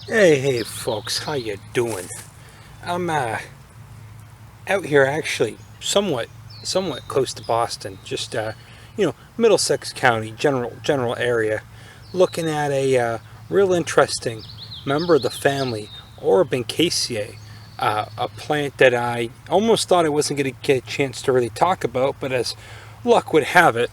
Hey folks, how you doing? I'm out here actually somewhat close to Boston, just Middlesex County, general area, looking at a real interesting member of the family, Orobancaceae, a plant that I almost thought I wasn't going to get a chance to really talk about, but as luck would have it,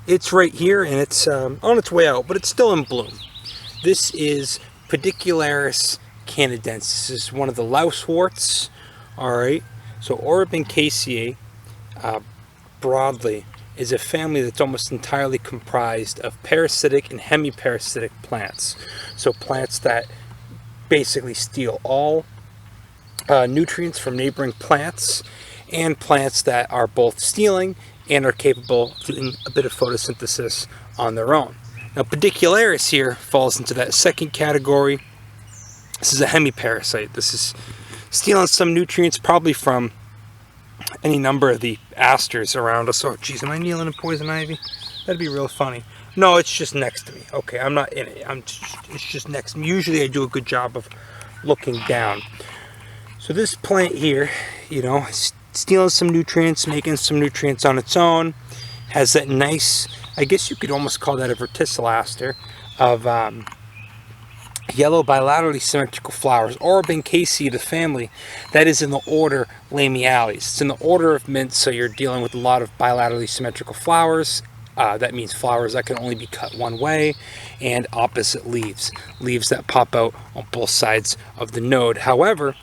it's right here and it's on its way out, but it's still in bloom. This is Pedicularis canadensis. This is one of the Louseworts. Alright, so Orobancaceae, broadly, is a family that's almost entirely comprised of parasitic and hemi-parasitic plants. So plants that basically steal all nutrients from neighboring plants, and plants that are both stealing and are capable of doing a bit of photosynthesis on their own. Now, Pedicularis here falls into that second category. This is a hemi-parasite. This is stealing some nutrients, probably from any number of the asters around us. Oh, geez, am I kneeling in poison ivy? That'd be real funny. No, it's just next to me. Okay, I'm not in it. It's just next to me. Usually I do a good job of looking down. So this plant here, is stealing some nutrients, making some nutrients on its own, has that nice, I guess you could almost call that a verticillaster of yellow bilaterally symmetrical flowers. Orobancaceae, the family, that is in the order Lamiales. It's in the order of mint, so you're dealing with a lot of bilaterally symmetrical flowers. That means flowers that can only be cut one way, and opposite leaves. Leaves that pop out on both sides of the node. However,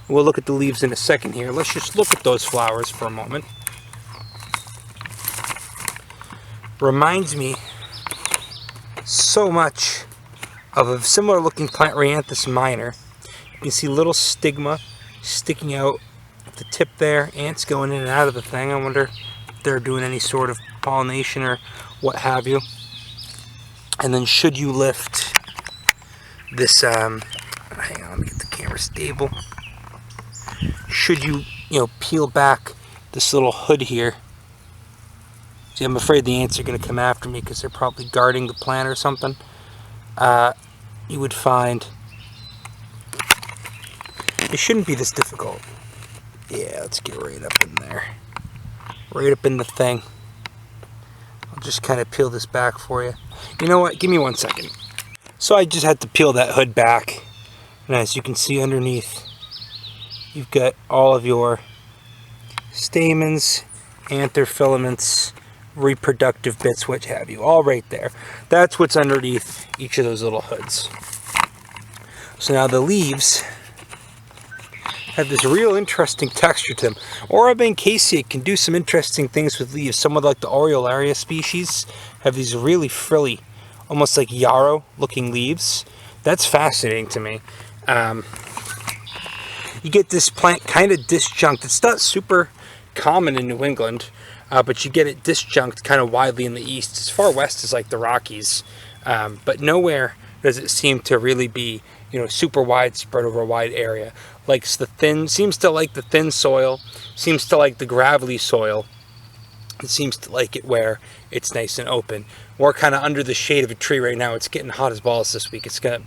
we'll look at the leaves in a second here. Let's just look at those flowers for a moment. Reminds me so much of a similar looking plant, Rhyanthus minor. You can see little stigma sticking out at the tip there, ants going in and out of the thing. I wonder if they're doing any sort of pollination or what have you. And then should you lift this, hang on, let me get the camera stable. Should you, peel back this little hood here. See, I'm afraid the ants are going to come after me because they're probably guarding the plant or something. You would find it shouldn't be this difficult. Yeah, let's get right up in there. Right up in the thing. I'll just kind of peel this back for you. You know what? Give me 1 second. So I just had to peel that hood back. And as you can see underneath, you've got all of your stamens, anther filaments, reproductive bits, what have you, all right there. That's what's underneath each of those little hoods. So now the leaves have this real interesting texture to them. Orobancaceae can do some interesting things with leaves. Some of like the Oriolaria species have these really frilly, almost like yarrow looking leaves. That's fascinating to me. You get this plant kind of disjunct. It's not super common in New England. But you get it disjunct kind of widely in the east, as far west as like the Rockies, but nowhere does it seem to really be, super widespread over a wide area. Seems to like the thin soil, seems to like the gravelly soil. It seems to like it where it's nice and open. We're kind of under the shade of a tree right now. It's getting hot as balls this week. It's gonna,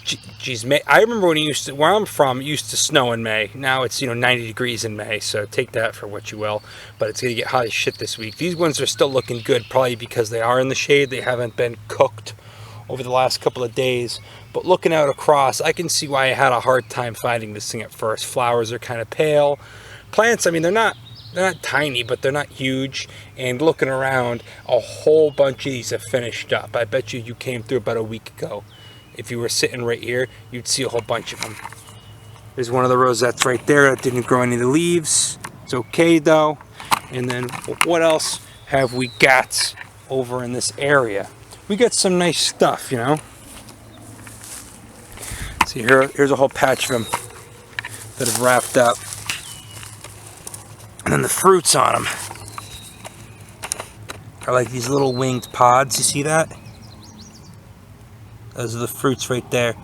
geez, May. I remember when where I'm from, it used to snow in May. Now it's 90 degrees in May, so take that for what you will. But it's gonna get hot as shit this week. These ones are still looking good, probably because they are in the shade. They haven't been cooked over the last couple of days. But looking out across, I can see why I had a hard time finding this thing at first. Flowers are kind of pale. Plants, I mean, they're not tiny, but they're not huge. And looking around, a whole bunch of these have finished up. I bet you came through about a week ago. If you were sitting right here, you'd see a whole bunch of them. There's one of the rosettes right there that didn't grow any of the leaves. It's okay though. And then what else have we got over in this area? We got some nice stuff, See, here's a whole patch of them that have wrapped up. And then the fruits on them are like these little winged pods. You see that? Those are the fruits right there.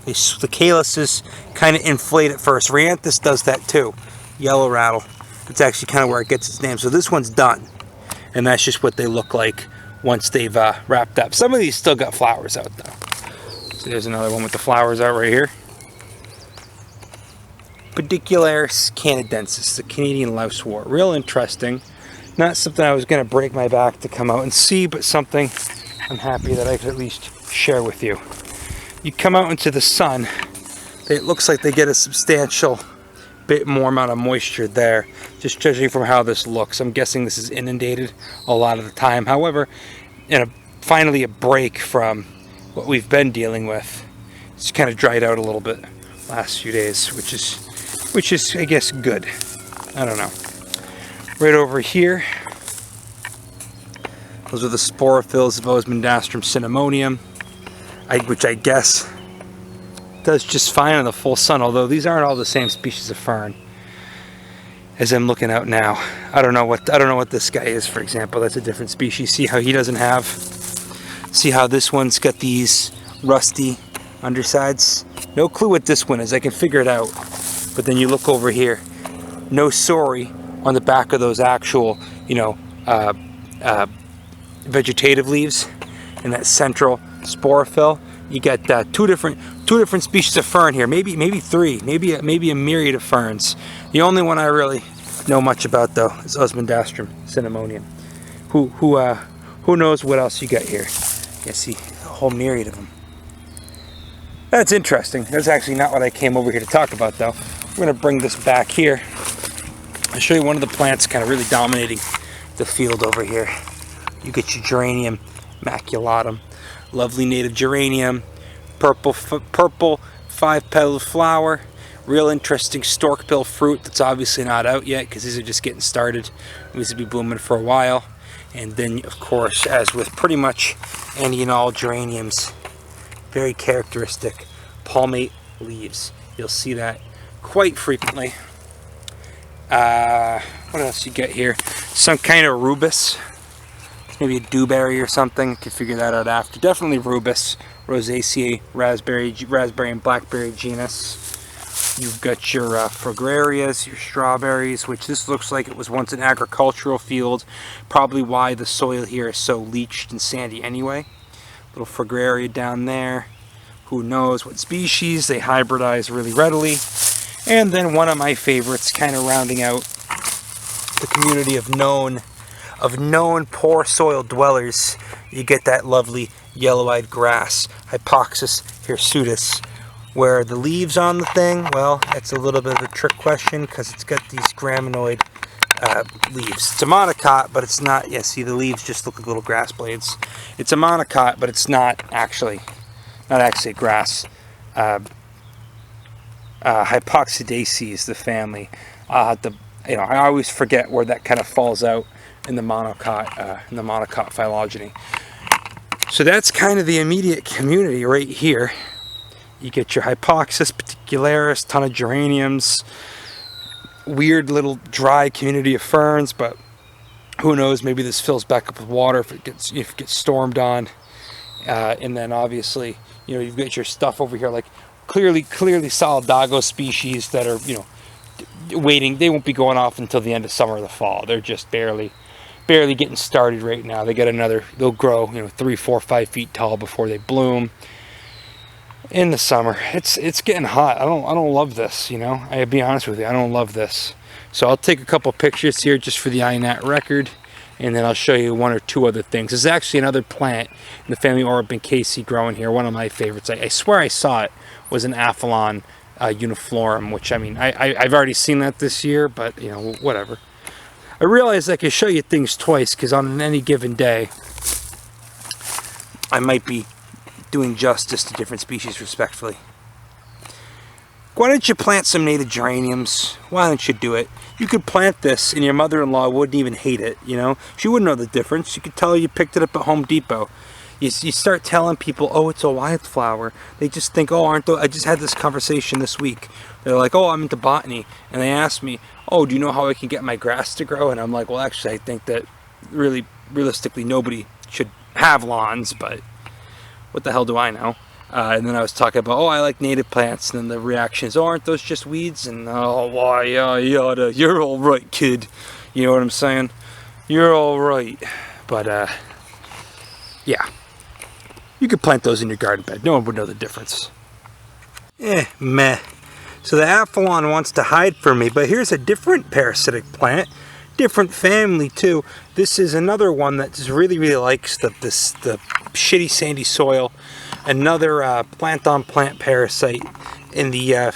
The calyces kind of inflate at first. Rhyanthus does that too. Yellow rattle. It's actually kind of where it gets its name. So this one's done. And that's just what they look like once they've wrapped up. Some of these still got flowers out though. So there's another one with the flowers out right here. Pedicularis canadensis, the Canadian lousewort. Real interesting. Not something I was going to break my back to come out and see, but something I'm happy that I could at least share with you. You come out into the sun, it looks like they get a substantial bit more amount of moisture there, just judging from how this looks. I'm guessing this is inundated a lot of the time. However, finally a break from what we've been dealing with. It's kind of dried out a little bit last few days, which is I guess good. I don't know. Right over here, those are the sporophylls of Osmundastrum cinnamomeum, which I guess does just fine in the full sun, although these aren't all the same species of fern. As I'm looking out now, I don't know what this guy is, for example. That's a different species. See how he doesn't have, see how this one's got these rusty undersides? No clue what this one is. I can figure it out. But then you look over here, no sorry on the back of those actual, vegetative leaves, and that central sporophyll. You got two different species of fern here, maybe three, maybe a myriad of ferns. The only one I really know much about though is Osmundastrum cinnamomeum. Who knows what else you got here? You see a whole myriad of them. That's interesting. That's actually not what I came over here to talk about though. We're gonna bring this back here. I'll show you one of the plants kind of really dominating the field over here. You get your Geranium maculatum. Lovely native geranium, purple 5-petaled flower, real interesting storkbill fruit that's obviously not out yet because these are just getting started. These will be blooming for a while. And then, of course, as with pretty much any and all geraniums, very characteristic palmate leaves. You'll see that quite frequently. What else you get here? Some kind of Rubus. Maybe a Dewberry or something. You can figure that out after. Definitely Rubus, Rosaceae, raspberry and blackberry genus. You've got your fragarias, your strawberries, which this looks like it was once an agricultural field. Probably why the soil here is so leached and sandy anyway. Little fragaria down there. Who knows what species? They hybridize really readily. And then one of my favorites, kind of rounding out the community of known poor soil dwellers, you get that lovely yellow-eyed grass, Hypoxis hirsuta, where the leaves on the thing, well, that's a little bit of a trick question because it's got these graminoid leaves. It's a monocot, but it's not. Yeah, see, the leaves just look like little grass blades. It's a monocot, but it's not actually grass. Hypoxis is the family. I always forget where that kind of falls out in the monocot phylogeny. So that's kind of the immediate community right here. You get your Hypoxis, Pedicularis, ton of geraniums, weird little dry community of ferns, but who knows, maybe this fills back up with water if it gets stormed on. And then obviously, you've got your stuff over here like clearly solidago species that are, waiting. They won't be going off until the end of summer or the fall. They're just barely getting started right now. They'll grow 3, 4, 5 feet tall before they bloom in the summer. It's getting hot. I don't love this, I'll be honest with you, I don't love this. So I'll take a couple pictures here just for the iNat record, and then I'll show you one or two other things. There's actually another plant in the family Orobanchaceae growing here, one of my favorites. I swear I saw it was an Aphyllon uniflorum, which I've already seen that this year, but whatever. I realize I can show you things twice because on any given day I might be doing justice to different species respectfully. Why don't you plant some native geraniums? Why don't you do it? You could plant this and your mother-in-law wouldn't even hate it, She wouldn't know the difference. You could tell her you picked it up at Home Depot. You start telling people, oh, it's a wildflower. They just think, oh, aren't those? I just had this conversation this week. They're like, oh, I'm into botany. And they asked me, oh, do you know how I can get my grass to grow? And I'm like, well, actually, I think that realistically, nobody should have lawns, but what the hell do I know? And then I was talking about, oh, I like native plants. And then the reaction is, oh, aren't those just weeds? And, oh, why, yada, you're all right, kid. You know what I'm saying? You're all right. But, yeah. You could plant those in your garden bed. No one would know the difference. Meh. So the Aphyllon wants to hide from me, but here's a different parasitic plant. Different family too. This is another one that just really likes the shitty sandy soil. Another plant-on-plant parasite in the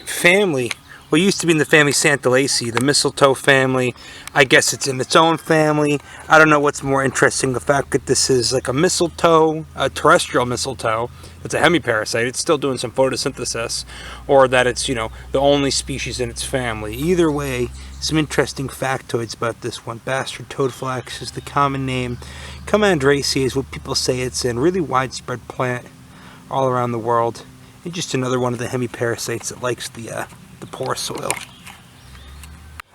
family. Well, it used to be in the family Santalaceae, the mistletoe family. I guess it's in its own family. I don't know what's more interesting, the fact that this is like a mistletoe, a terrestrial mistletoe. It's a hemi-parasite. It's still doing some photosynthesis, or that it's, you know, the only species in its family. Either way, some interesting factoids about this one. Bastard Toadflax is the common name. Comandraceae is what people say it's in. Really widespread plant all around the world. And just another one of the hemi-parasites that likes the poor soil.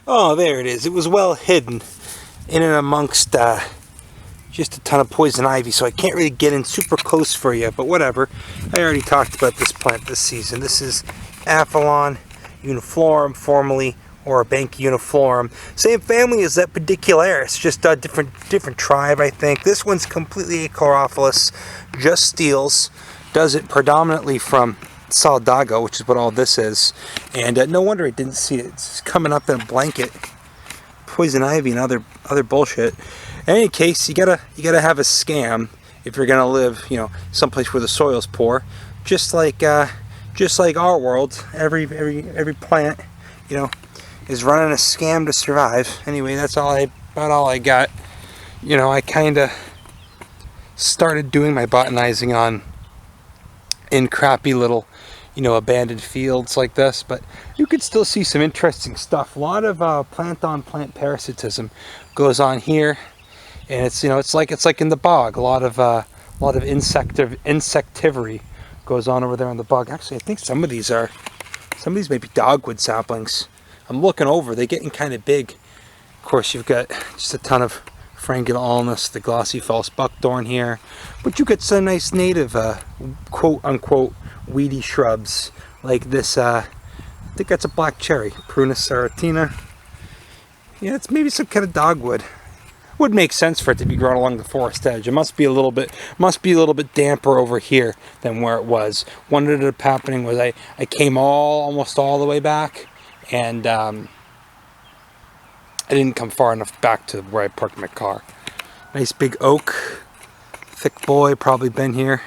Oh, there it is. It was well hidden in and amongst just a ton of poison ivy, so I can't really get in super close for you, but whatever. I already talked about this plant this season. This is Aphyllon uniflorum, formerly, or Bank uniflorum. Same family as that Pedicularis, just a different tribe, I think. This one's completely achlorophyllous, just steels, does it predominantly from Solidago, which is what all this is, and no wonder it didn't see it. It's coming up in a blanket, poison ivy and other bullshit. In any case, you gotta have a scam if you're gonna live, you know, someplace where the soil's poor. Just like our world, every plant, you know, is running a scam to survive. Anyway, that's about all I got. You know, I kind of started doing my botanizing in crappy little, you know, abandoned fields like this, but you could still see some interesting stuff. A lot of plant-on-plant parasitism goes on here, and it's, you know, it's like in the bog. A lot of insectivory goes on over there in the bog. Actually, I think some of these may be dogwood saplings. I'm looking over, they're getting kind of big. Of course, you've got just a ton of Frangula alnus, the glossy false buckthorn here, but you get some nice native quote-unquote weedy shrubs like this. I think that's a black cherry, Prunus serratina. Yeah, it's maybe some kind of dogwood. Would make sense for it to be grown along the forest edge. It must be a little bit damper over here than where it was. What ended up happening was I came almost all the way back, and I didn't come far enough back to where I parked my car. Nice big oak, thick boy, probably been here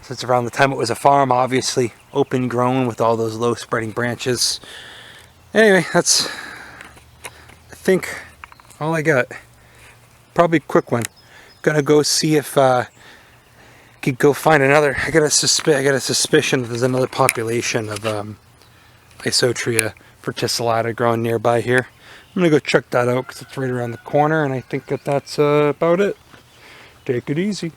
since around the time it was a farm, obviously open grown with all those low spreading branches. Anyway, that's, I think, all I got. Probably a quick one. Gonna go see if could go find another. I got a suspicion that there's another population of Isotria verticillata growing nearby here. I'm gonna go check that out because it's right around the corner, and I think that's about it. Take it easy.